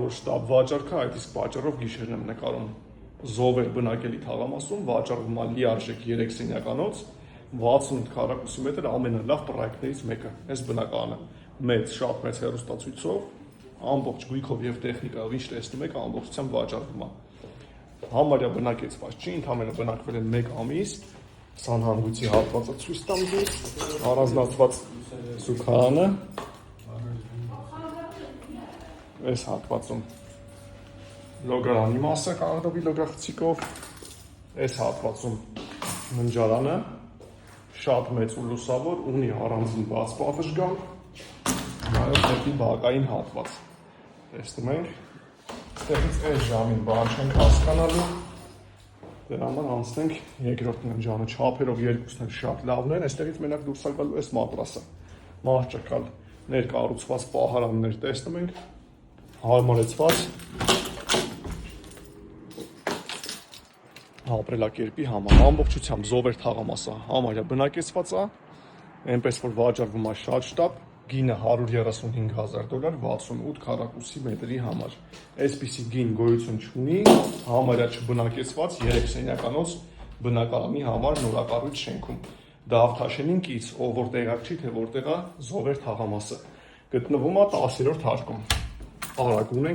որ շտապ վաճառքը, այդ իսկ պատճառով գիշերն եմ նկարում։ Զովեր բնակելի թաղամասում վաճառվում է լիարժեք 3 սենյականոց 68 քառակուսի մետր ամենալավ պրոյեկտներից մեկը։ Այս բնակարանը մեծ, շատ մեծ հեռուստացույցով, ամբողջ գույքով եւ տեխնիկայով, ինչ տեսնում եք, ամբողջությամբ վաճառվում է։ Համարյա բնակեցված չի, ընդհանրապես բնակվել են 1 ամիս, սանհանգույցի հատվածը ցույց տամ ձեզ, առանձնացված զուգարանը, այս հատվածում լոգարանի մասը կարդովի լոգախցիկով, այս հատվածում ննջարանը, շատ մեծ ու լուսավոր, ունի առանձին բաց պատշգամբ, նաև դեպի բակային հատված։ Տեսնում ենք, այստեղից այս ժամին բան չենք հասկանալու, դրա համար անցնենք երկրորդ ննջարանը, չափերով երկուսն էլ շատ լավն են, այստեղից մենակ դուրս է գալու այս մատրասը, մահճակալ ներկառուցված պահարաններ տեսնում ենք, հարմարեցված ապրելակերպի համար, ամբողջությամբ զովեր թաղամասը համարյա բնակեցված է, այնպես որ վաճառվում է շատ շտապ, գինը $135,000, 68 քառակուսի մետրի համար։ Այսպիսի գին գոյություն չունի, համարյա չբնակեցված 3 սենյականոց բնակարանի համար նորակառույց շենքում։ Դավթաշենին կից, ով որ տեղակ չի, թե որտեղ է զովեր թաղամասը։ Գտնվում է 10-րդ հարկում։ Արագ ունենք